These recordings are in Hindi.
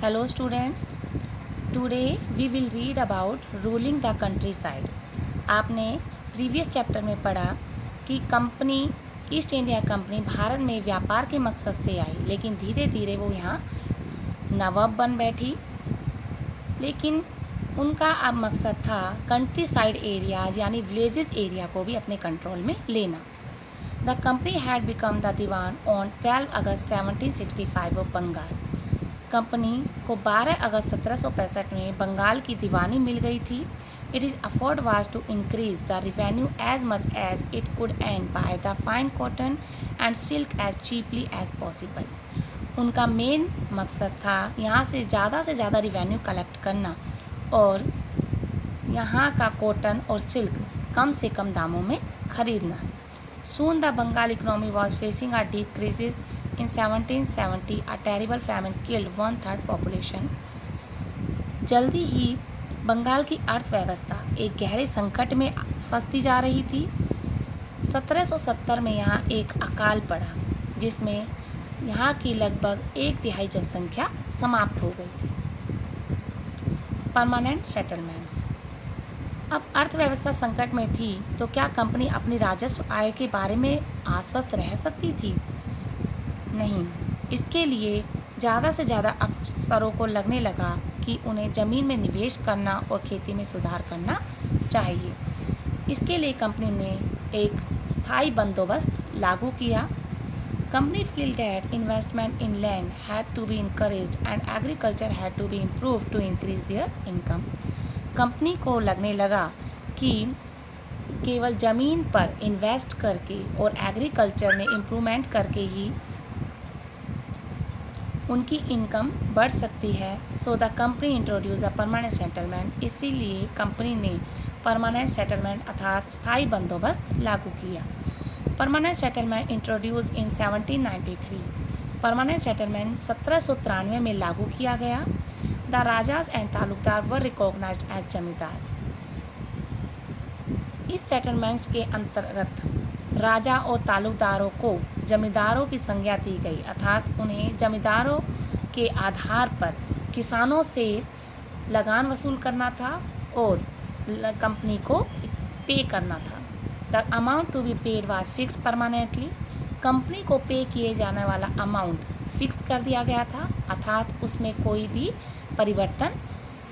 Hello students, today we will read about ruling the countryside. आपने प्रीवियस चैप्टर में पढ़ा कि company east India company Bharat में व्यापार के मकसद से आई, लेकिन धीरे धीरे वो यहाँ नवाब बन बैठी। लेकिन उनका अब मकसद था कंट्री साइड एरियाज यानी विलेजेस एरिया को भी अपने कंट्रोल में लेना। The company had become the diwan on 12 August 1765 of Bengal. Company को 12 अगस्त 1765 में बंगाल की दीवानी मिल गई थी। It is afford was to increase the revenue as much as it could and buy the fine cotton and silk as cheaply as possible. उनका मेन मकसद था यहाँ से ज़्यादा रिवेन्यू कलेक्ट करना और यहाँ का कॉटन और सिल्क कम से कम दामों में खरीदना। Soon the Bengal economy was facing a deep crisis. In 1770, a terrible famine killed 1/3 population. जल्दी ही बंगाल की अर्थव्यवस्था एक गहरे संकट में फंसती जा रही थी। 1770 में यहाँ एक अकाल पड़ा जिसमें यहाँ की लगभग 1/3 जनसंख्या समाप्त हो गई थी। Permanent settlements. अब अर्थव्यवस्था संकट में थी तो क्या कंपनी अपनी राजस्व आय के बारे में आश्वस्त रह सकती थी? नहीं। इसके लिए ज़्यादा से ज़्यादा अफसरों को लगने लगा कि उन्हें ज़मीन में निवेश करना और खेती में सुधार करना चाहिए। इसके लिए कंपनी ने एक स्थायी बंदोबस्त लागू किया। Company feel that investment in land had to be encouraged and agriculture had to be improved to increase their income. Company को लगने लगा कि केवल ज़मीन पर इन्वेस्ट करके और एग्रीकल्चर में इम्प्रूवमेंट करके ही उनकी इनकम बढ़ सकती है। So the company introduce the permanent settlement. इसीलिए कंपनी ने परमानेंट सेटलमेंट अर्थात स्थायी बंदोबस्त लागू किया। Permanent settlement introduce in 1793। Permanent settlement 1793 में लागू किया गया। The rajas and taluqdar were recognised as zamindar. इस सेटलमेंट के अंतर्गत राजा और तालुकदारों को जमींदारों की संज्ञा दी गई, अर्थात उन्हें जमींदारों के आधार पर किसानों से लगान वसूल करना था और कंपनी को पे करना था। The amount to be paid was fix permanently. Company को पे किए जाने वाला अमाउंट फिक्स कर दिया गया था, अर्थात उसमें कोई भी परिवर्तन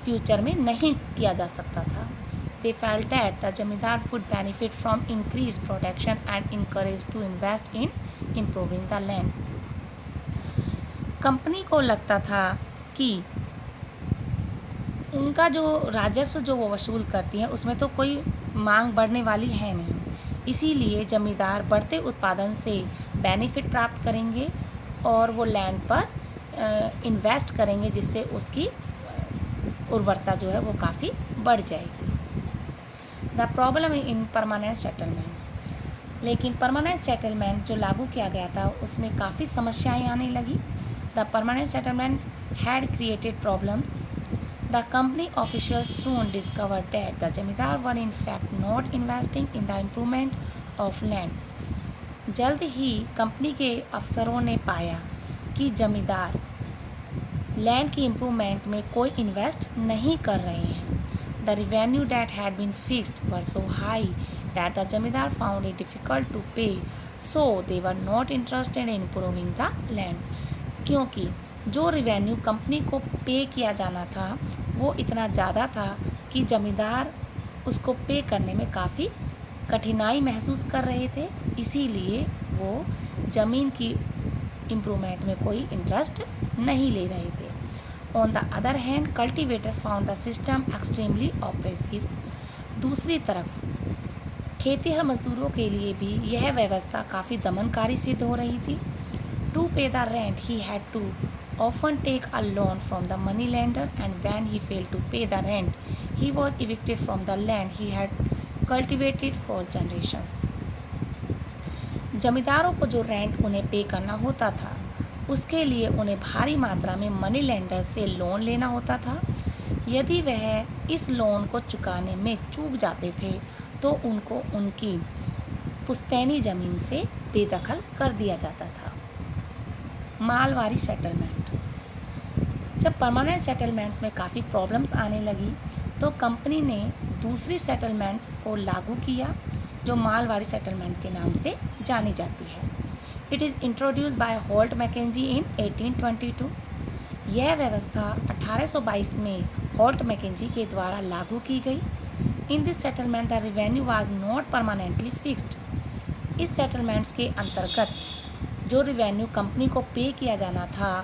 फ्यूचर में नहीं किया जा सकता था। They felt that the जमींदार would benefit from increased production and encouraged to invest in improving the land. Company को लगता था कि उनका जो राजस्व जो वो वसूल करती है उसमें तो कोई मांग बढ़ने वाली है नहीं, इसीलिए जमींदार बढ़ते उत्पादन से बेनिफिट प्राप्त करेंगे और वो लैंड पर इन्वेस्ट करेंगे जिससे उसकी उर्वरता जो है वो काफ़ी बढ़ जाएगी। The problem in permanent settlements. लेकिन परमानेंट सेटलमेंट जो लागू किया गया था उसमें काफ़ी समस्याएं आने लगी। The permanent settlement had created problems. The company officials soon discovered that the zamindar were in fact not investing in the improvement of land. जल्द ही कंपनी के अफसरों ने पाया कि जमींदार लैंड की इम्प्रूवमेंट में कोई इन्वेस्ट नहीं कर रहे हैं। The revenue that had been fixed were so high that the zamindar found it difficult to pay, so they were not interested in improving the land. क्योंकि जो रिवेन्यू कंपनी को पे किया जाना था वो इतना ज़्यादा था कि जमींदार उसको पे करने में काफ़ी कठिनाई महसूस कर रहे थे, इसीलिए वो ज़मीन की इम्प्रूवमेंट में कोई इंटरेस्ट नहीं ले रहे थे। On the other hand cultivator found the system extremely oppressive. दूसरी तरफ खेतीहर मजदूरों के लिए भी यह व्यवस्था काफ़ी दमनकारी सिद्ध हो रही थी। To pay the rent he had to often take a loan from the money lender and when he failed to pay the rent he was evicted from the land he had cultivated for generations. जमींदारों को जो रेंट उन्हें पे करना होता था उसके लिए उन्हें भारी मात्रा में मनी लेंडर से लोन लेना होता था। यदि वह इस लोन को चुकाने में चूक जाते थे तो उनको उनकी पुश्तैनी ज़मीन से बेदखल कर दिया जाता था। मालवारी सेटलमेंट। जब परमानेंट सेटलमेंट्स में काफ़ी प्रॉब्लम्स आने लगी तो कंपनी ने दूसरी सेटलमेंट्स को लागू किया जो मालवाड़ी सेटलमेंट के नाम से जानी जाती है। It is introduce by Holt Mackenzie in 1822। यह व्यवस्था 1822 में होल्ट मैकेंजी के द्वारा लागू की गई। In this settlement the revenue was not permanently fixed. इस सेटलमेंट्स के अंतर्गत जो रेवेन्यू कंपनी को पे किया जाना था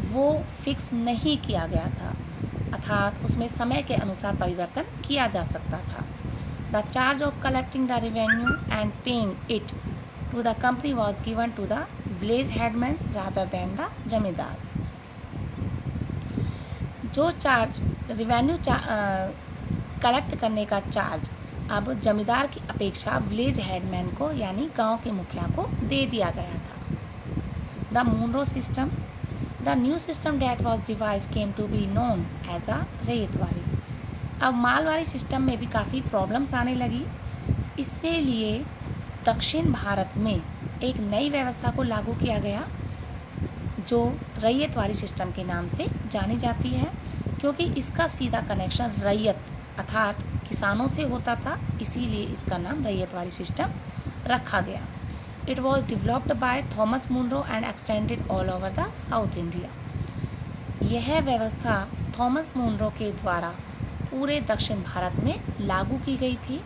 वो फिक्स नहीं किया गया था, अर्थात उसमें समय के अनुसार परिवर्तन किया जा सकता था। The charge of collecting the revenue and paying it to the company was given to the village headmans rather than the zamindars. जो चार्ज रेवेन्यू कलेक्ट करने का चार्ज अब जमींदार की अपेक्षा विलेज हेडमैन को यानी गांव के मुखिया को दे दिया गया था। The Munro system, the new system that was devise came to be known as the ryotwari. अब मालवाड़ी सिस्टम में भी काफ़ी प्रॉब्लम्स आने लगी, इसलिए दक्षिण भारत में एक नई व्यवस्था को लागू किया गया जो रैयतवाड़ी सिस्टम के नाम से जानी जाती है, क्योंकि इसका सीधा कनेक्शन रैयत अर्थात किसानों से होता था, इसीलिए इसका नाम रैयतवाड़ी सिस्टम रखा गया। It was developed by Thomas Munro and extended all over the South India. यह व्यवस्था थॉमस मुनरो के द्वारा पूरे दक्षिण भारत में लागू की गई थी।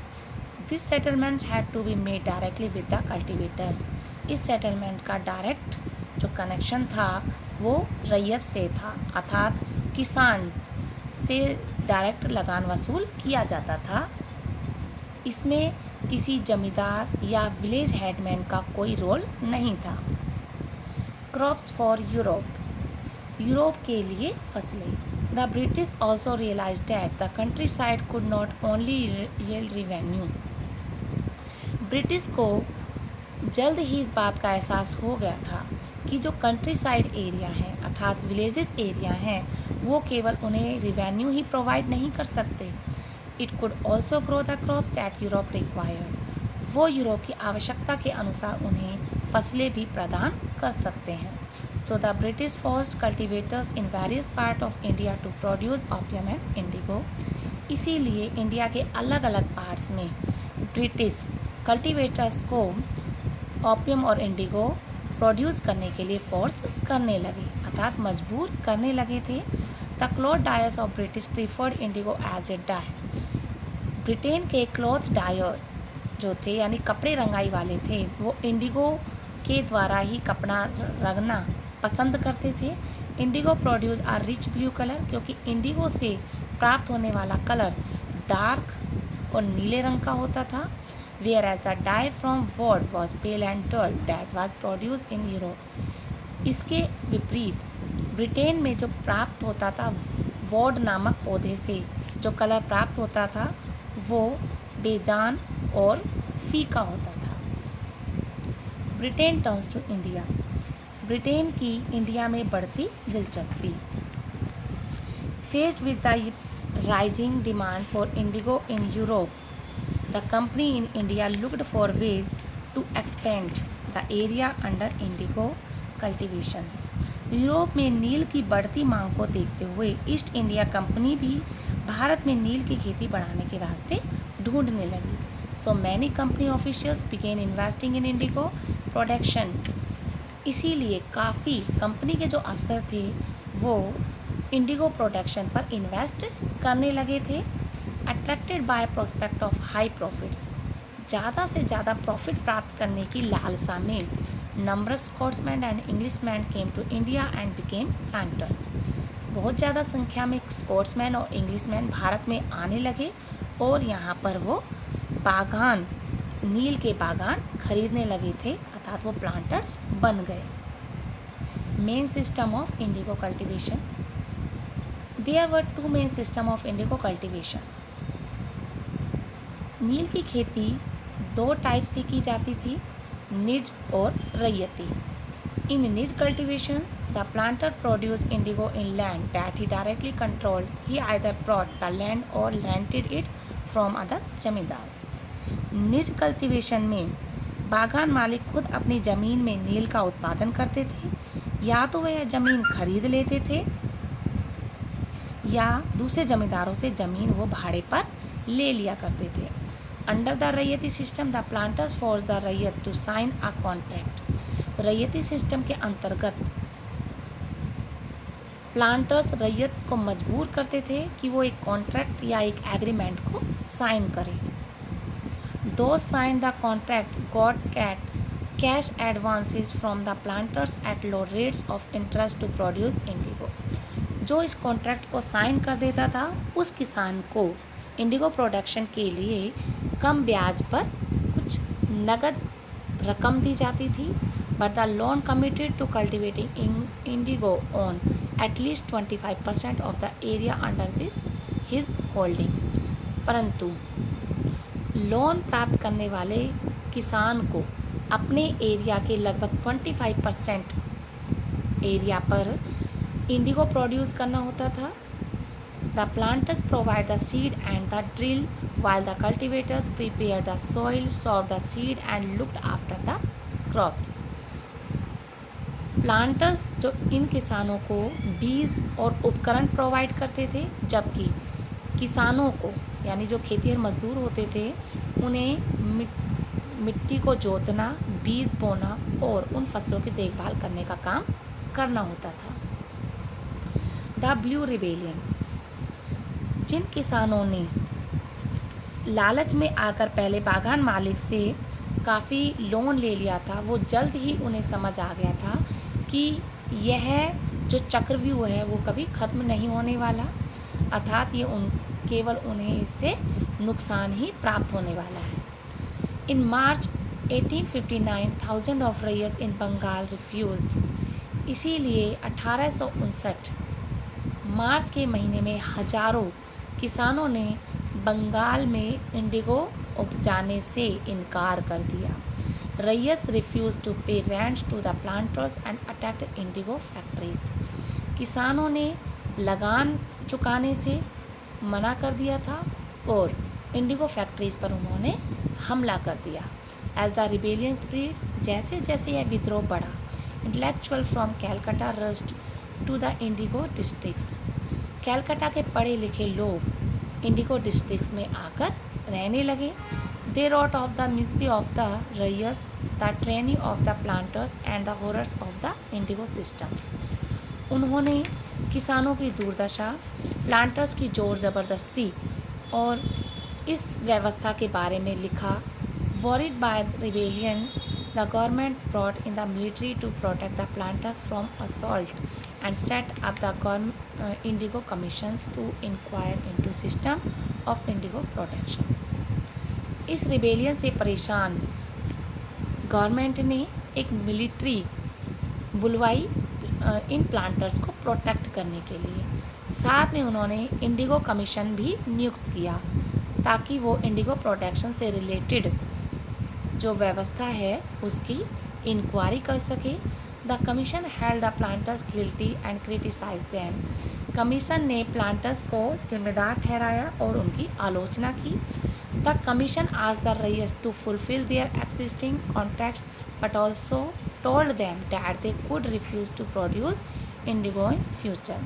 This settlements had to be made directly with the cultivators. इस सेटलमेंट का डायरेक्ट जो कनेक्शन था वो रैयत से था, अर्थात किसान से डायरेक्ट लगान वसूल किया जाता था। इसमें किसी जमींदार या विलेज हेडमैन का कोई रोल नहीं था। क्रॉप्स फॉर यूरोप, यूरोप के लिए फसलें। The British also realise that the countryside could not only yield revenue. British को जल्द ही इस बात का एहसास हो गया था कि जो कंट्री साइड एरिया है अर्थात विलेजेस एरिया हैं वो केवल उन्हें रिवेन्यू ही प्रोवाइड नहीं कर सकते। It could also grow the crops that Europe required. वो यूरोप की आवश्यकता के अनुसार उन्हें फसलें भी प्रदान कर सकते हैं। So the British forced cultivators in various part of India to produce opium and indigo. इसीलिए इंडिया के अलग अलग पार्ट्स में ब्रिटिश कल्टिवेटर्स को ऑपियम और इंडिगो प्रोड्यूस करने के लिए फोर्स करने लगे अर्थात मजबूर करने लगे थे। The cloth dyers of British preferred indigo as a dye. Britain के क्लॉथ डायर जो थे यानी कपड़े रंगाई वाले थे वो इंडिगो के द्वारा ही कपड़ा रंगना पसंद करते थे। इंडिगो प्रोड्यूस आ रिच ब्लू कलर, क्योंकि इंडिगो से प्राप्त होने वाला कलर डार्क और नीले रंग का होता था। whereas the dye from wood was pale and dull that was produced in Europe। इसके विपरीत ब्रिटेन में जो प्राप्त होता था वोड नामक पौधे से जो कलर प्राप्त होता था वो बेजान और फीका होता था। Britain turns to India, Britain की इंडिया में बढ़ती दिलचस्पी। Faced with the rising demand for indigo in Europe, the company in India looked for ways to expand the area under indigo cultivations। Europe में नील की बढ़ती मांग को देखते हुए ईस्ट इंडिया कंपनी भी भारत में नील की खेती बढ़ाने के रास्ते ढूंढने लगी। So many company officials begin investing in indigo production. इसीलिए काफ़ी कंपनी के जो अफसर थे वो इंडिगो प्रोडक्शन पर इन्वेस्ट करने लगे थे। Attracted by prospect of high profits, ज़्यादा से ज़्यादा प्रॉफिट प्राप्त करने की लालसा में numbers Scotsman and Englishman came to India and became planters. बहुत ज़्यादा संख्या में स्कॉट्समैन और इंग्लिशमैन भारत में आने लगे और यहाँ पर वो बागान नील के बागान खरीदने लगे थे अर्थात वो प्लांटर्स बन गए। Main system of indigo cultivation. There were two main system of indigo cultivations. नील की खेती दो टाइप से की जाती थी, निज और रैयती। इन निज cultivation the planter produce Indigo in land that he directly controlled. He either brought the land और रेंटेड इट फ्रॉम अदर जमींदार। निज कल्टिवेशन में बागान मालिक खुद अपनी ज़मीन में नील का उत्पादन करते थे, या तो वह ज़मीन खरीद लेते थे या दूसरे जमींदारों से ज़मीन वो भाड़े पर ले लिया करते थे। Under the ryoti system the planters force the ryot to sign a contract. Ryoti system के अंतर्गत प्लांटर्स रैयत को मजबूर करते थे कि वो एक कॉन्ट्रैक्ट या एक एग्रीमेंट को साइन करें। Those sign the contract got cash advances from the planters at low rates of interest to produce indigo. जो इस कॉन्ट्रैक्ट को साइन कर देता था उस किसान को इंडिगो प्रोडक्शन के लिए कम ब्याज पर कुछ नगद रकम दी जाती थी, but the loan committed to cultivating indigo on at least 25% of the area under this his holding। परंतु लोन प्राप्त करने वाले किसान को अपने एरिया के लगभग 25% एरिया पर इंडिगो प्रोड्यूस करना होता था। The planters provide the seed and the drill while the cultivators prepared the soil, sowed the seed and looked after the crops। Planters जो इन किसानों को बीज और उपकरण प्रोवाइड करते थे, जबकि किसानों को यानी जो खेतिहर मजदूर होते थे उन्हें मिट्टी को जोतना, बीज बोना और उन फसलों की देखभाल करने का काम करना होता था। The blue rebellion. जिन किसानों ने लालच में आकर पहले बागान मालिक से काफ़ी लोन ले लिया था, वो जल्द ही उन्हें समझ आ गया था कि यह जो चक्रव्यूह है वो कभी ख़त्म नहीं होने वाला, अर्थात ये केवल उन्हें इससे नुकसान ही प्राप्त होने वाला है। In March 1859 thousand of ryots in Bengal refused. इसीलिए 1859 मार्च के महीने में हजारों किसानों ने बंगाल में इंडिगो उपजाने से इनकार कर दिया। Ryot refuse to pay rents to the planters and attacked indigo factories. किसानों ने लगान चुकाने से मना कर दिया था और इंडिगो फैक्ट्रीज पर उन्होंने हमला कर दिया। एज द रिबेलियन स्प्रेड, जैसे जैसे यह विद्रोह बढ़ा, intellectual from Calcutta rushed to the indigo districts. Calcutta के पढ़े लिखे लोग इंडिगो डिस्ट्रिक्ट्स में आकर रहने लगे। They wrote of the misery of the rayas, the tyranny of the planters and the horrors of the indigo systems। उन्होंने किसानों की दुर्दशा, प्लांटर्स की जोर ज़बरदस्ती और इस व्यवस्था के बारे में लिखा। Worried by rebellion, the government brought in the military to protect the planters from assault and set up the indigo commissions to inquire into system of indigo production। इस रिबेलियन से परेशान गवर्नमेंट ने एक मिलिट्री बुलवाई इन प्लांटर्स को प्रोटेक्ट करने के लिए। साथ में उन्होंने इंडिगो कमीशन भी नियुक्त किया ताकि वो इंडिगो प्रोडक्शन से रिलेटेड जो व्यवस्था है उसकी इंक्वायरी कर सके। The commission held the planters guilty and criticise them. Commission ने प्लांटर्स को जिम्मेदार ठहराया और उनकी आलोचना की। The commission asked the rayers to fulfill their existing contracts but also told them that they could refuse to produce indigo in future।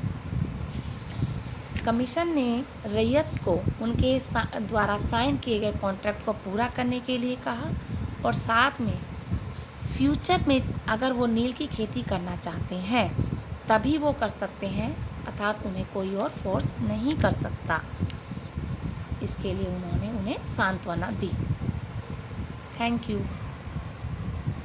Commission ने रैयत को उनके द्वारा साइन किए गए कॉन्ट्रैक्ट को पूरा करने के लिए कहा और साथ में फ्यूचर में अगर वो नील की खेती करना चाहते हैं तभी वो कर सकते हैं, अर्थात उन्हें कोई और फोर्स नहीं कर सकता। इसके लिए उन्होंने उन्हें सांत्वना दी। Thank you.